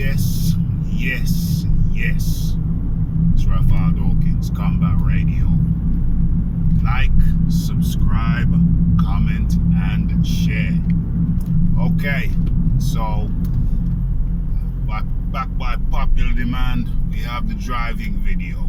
Yes, yes, yes. It's Raphael Dawkins, Combat Radio. Like, subscribe, comment, and share. Okay, so back by popular demand, we have the driving video.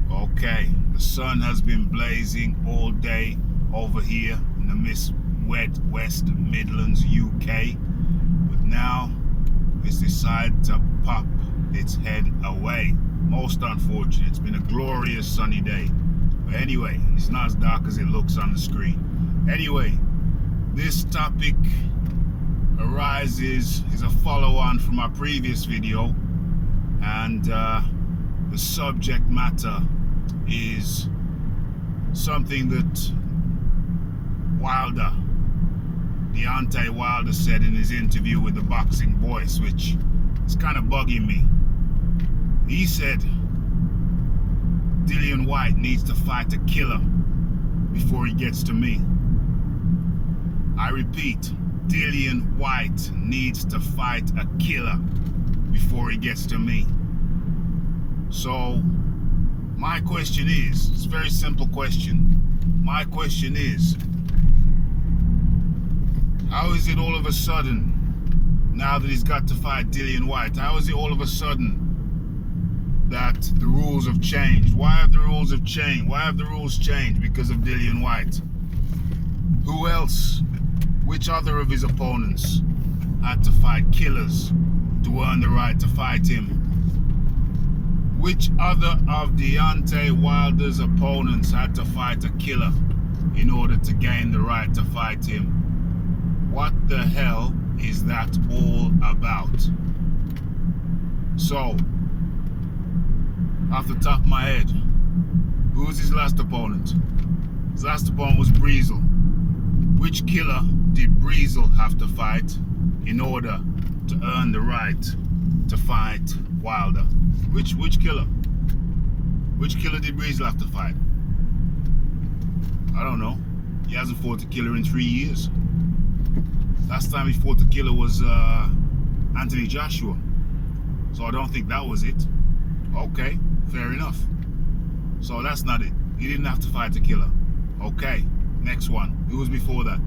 Okay, the sun has been blazing all day over here in the West Midlands, UK, but now it's decided to pop its head away. Most unfortunate. It's been a glorious sunny day. But anyway, it's not as dark as it looks on the screen. Anyway, this topic is a follow-on from our previous video, and the subject matter is something that Deontay Wilder said in his interview with the Boxing Voice, which is kind of bugging me. He said Dillian Whyte needs to fight a killer before he gets to me. I repeat, Dillian Whyte needs to fight a killer before he gets to me. So my question is, it's a very simple question. My question is, how is it all of a sudden, now that he's got to fight Dillian Whyte, how is it all of a sudden that the rules have changed? Why have the rules changed? Why have the rules changed because of Dillian Whyte? Who else, which other of his opponents had to fight killers to earn the right to fight him? Which other of Deontay Wilder's opponents had to fight a killer in order to gain the right to fight him? What the hell is that all about? So, off the top of my head, who was his last opponent? His last opponent was Breezel. Which killer did Breezel have to fight in order to earn the right to fight Wilder? Which killer? Which killer did Breezel have to fight? I don't know. He hasn't fought a killer in 3 years. Last time he fought a killer was Anthony Joshua. So I don't think that was it. Okay, fair enough. So that's not it. He didn't have to fight a killer. Okay, next one. Who was before that?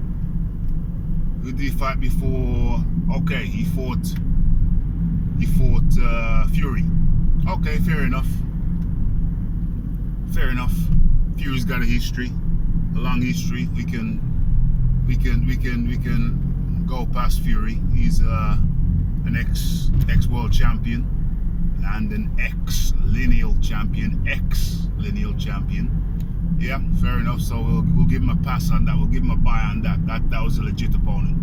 Who did he fight before? Okay, he fought Fury. Okay, fair enough. Fair enough. Fury's got a history, a long history. We can go past Fury. He's an ex-world champion and an ex-lineal champion. Yeah, fair enough. So we'll give him a pass on that. We'll give him a buy on that. That was a legit opponent.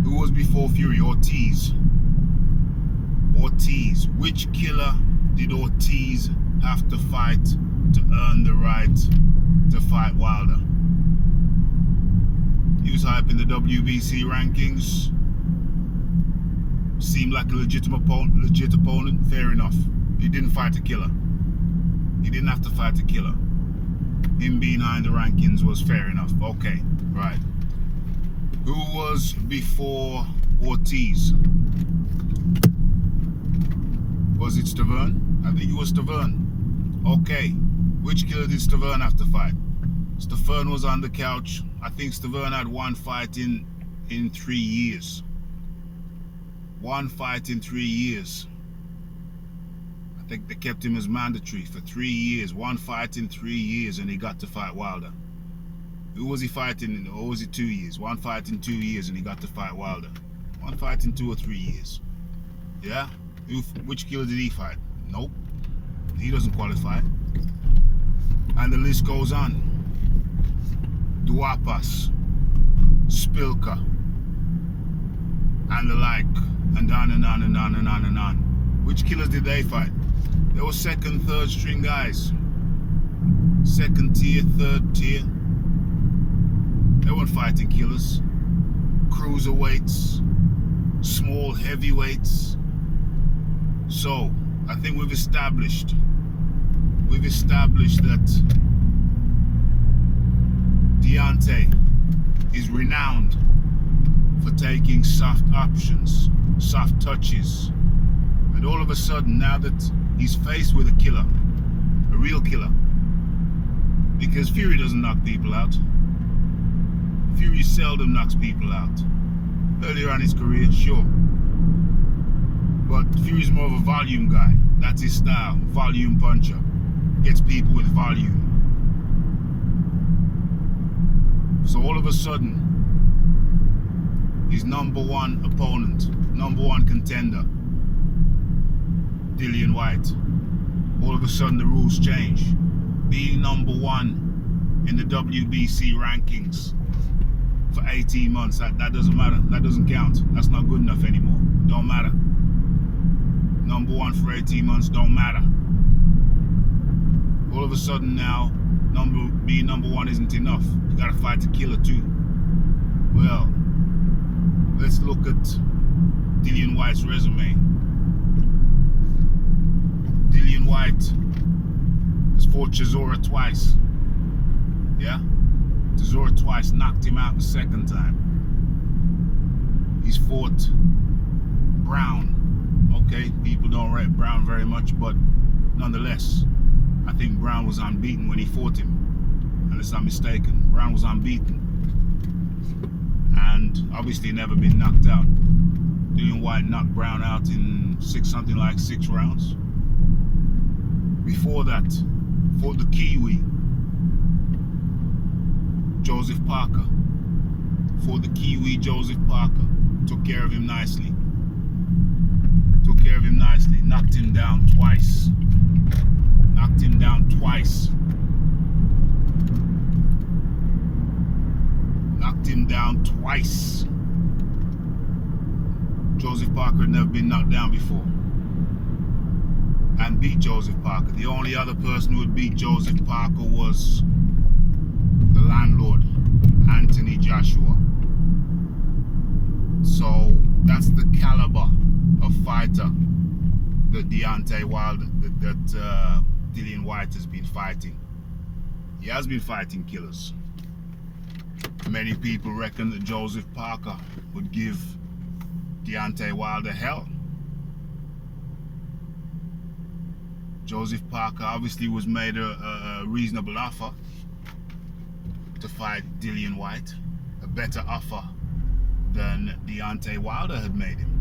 Who was before Fury? Ortiz. Which killer did Ortiz have to fight to earn the right to fight Wilder? He was hyping the WBC rankings. Seemed like a legit opponent. Fair enough. He didn't fight a killer. He didn't have to fight a killer. Him being high in the rankings was fair enough. Okay, right. Who was before Ortiz? Was it Stavern? I think it was Stavern. Okay. Which killer did Stavern have to fight? Stavern was on the couch. I think Stavern had one fight in 3 years. One fight in 3 years. I think they kept him as mandatory for 3 years. One fight in 3 years, and he got to fight Wilder. Who was he fighting? Or was it 2 years? One fight in 2 years, and he got to fight Wilder. One fight in 2 or 3 years. Yeah? Which killer did he fight? Nope. He doesn't qualify. And the list goes on. Duapas, Spilka, and the like, and on and on and on and on and on. Which killers did they fight? They were second, third string guys. Second tier, third tier. They weren't fighting killers. Cruiserweights, small heavyweights. So, I think we've established that Deontay is renowned for taking soft soft touches. And all of a sudden, now that he's faced with a killer, a real killer, because Fury doesn't knock people out. Fury seldom knocks people out. Earlier on in his career, sure. But Fury's more of a volume guy. That's his style, volume puncher. Gets people with volume. So all of a sudden, his number one opponent, number one contender, Dillian Whyte, all of a sudden the rules change. Being number one in the WBC rankings for 18 months, that doesn't matter. That doesn't count. That's not good enough anymore. Don't matter. Number one for 18 months don't matter. All of a sudden now, being number one isn't enough. You gotta fight to Killa too. Well, let's look at Dillian Whyte's resume. Dillian Whyte has fought Chisora twice. Yeah? Chisora twice, knocked him out the second time. He's fought Brown. Okay, people don't rate Brown very much, but nonetheless, I think Brown was unbeaten when he fought him. Unless I'm mistaken. Brown was unbeaten. And obviously never been knocked out. Dillian Whyte knocked Brown out in something like 6 rounds. Before that, fought the Kiwi, Joseph Parker. Fought the Kiwi, Joseph Parker. Took care of him nicely. Knocked him down twice. Knocked him down twice. Joseph Parker had never been knocked down before. And beat Joseph Parker. The only other person who had beat Joseph Parker was the landlord, Anthony Joshua. So that's the caliber of fighter that Deontay Wilder, that Dillian Whyte has been fighting. He has been fighting killers. Many people reckon that Joseph Parker would give Deontay Wilder hell. Joseph Parker obviously was made a reasonable offer to fight Dillian Whyte, a better offer than Deontay Wilder had made him.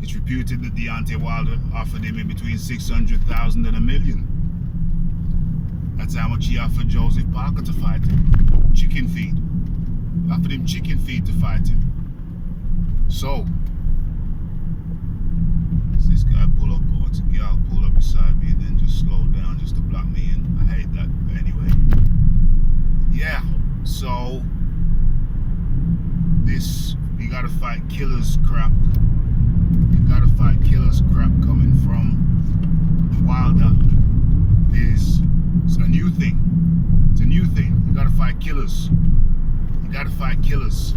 It's reputed that Deontay Wilder offered him in between 600,000 and $1 million. That's how much he offered Joseph Parker to fight him. Chicken feed. Offered him chicken feed to fight him. So, as this guy pull up, or it's a gal pull up beside me and then just slow down just to block me in. I hate that, but anyway. Yeah, so this, you gotta fight killers crap. You gotta fight killers crap coming from Wilder is a new thing. It's a new thing. You gotta fight killers. You gotta fight killers.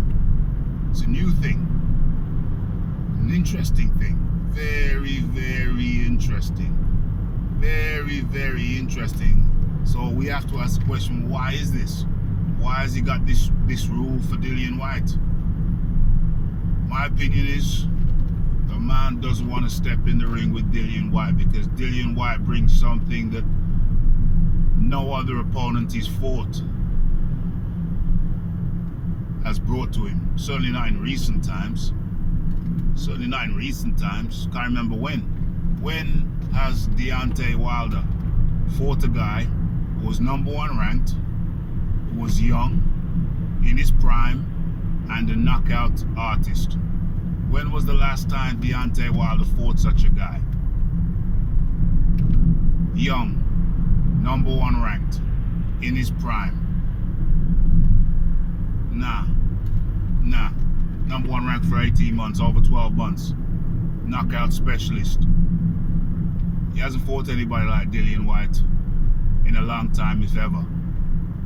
It's a new thing. An interesting thing. Very, very interesting. Very, very interesting. So we have to ask the question, why is this? Why has he got this rule for Dillian Whyte? My opinion is the man doesn't want to step in the ring with Dillian Whyte because Dillian Whyte brings something that no other opponent he's fought has brought to him. Certainly not in recent times. Certainly not in recent times. Can't remember when. When has Deontay Wilder fought a guy who was number one ranked, who was young, in his prime, and a knockout artist? When was the last time Deontay Wilder fought such a guy? Young, number one ranked, in his prime. Nah. Number one ranked for 18 months, over 12 months. Knockout specialist. He hasn't fought anybody like Dillian Whyte in a long time, if ever.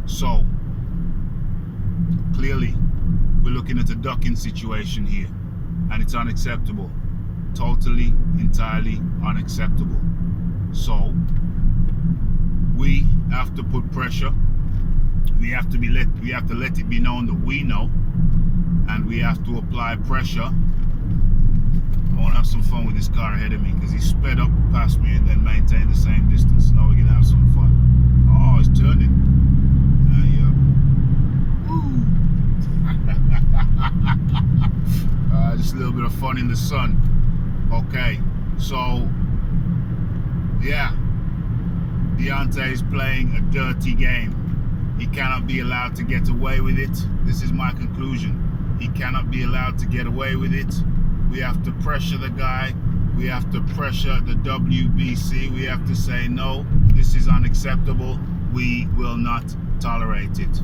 So, clearly, we're looking at a ducking situation here. And it's unacceptable. Totally, entirely unacceptable. So, we have to put pressure. We have to let it be known that we know and we have to apply pressure. I want to have some fun with this car ahead of me because he sped up past me and then maintained the same distance. Now we're gonna have some fun. Oh, it's turning. Just a little bit of fun in the sun. Okay, so yeah, Deontay is playing a dirty game. He cannot be allowed to get away with it. This is my conclusion. He cannot be allowed to get away with it. We have to pressure the guy. We have to pressure the WBC. We have to say, no, this is unacceptable. We will not tolerate it.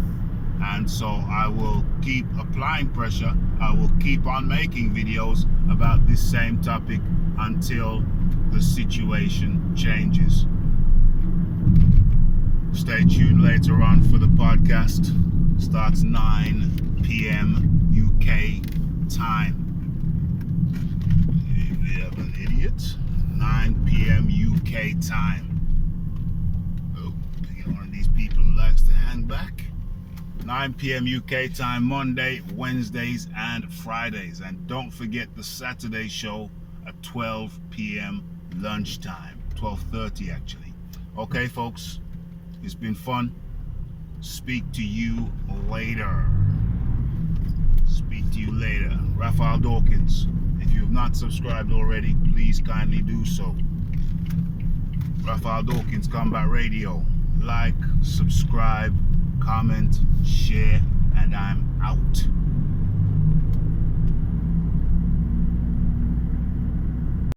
And so I will keep applying pressure. I will keep on making videos about this same topic until the situation changes. Stay tuned later on for the podcast. Starts 9 p.m. UK time. We have an idiot. 9 p.m. UK time. Oh, picking one of these people who likes to hang back. 9 p.m. UK time, Monday, Wednesdays, and Fridays. And don't forget the Saturday show at 12 p.m. lunchtime. 12:30 actually. Okay, folks, it's been fun. Speak to you later. Speak to you later. Raphael Dawkins. If you have not subscribed already, please kindly do so. Raphael Dawkins Combat Radio. Like, subscribe, comment, share, and I'm out.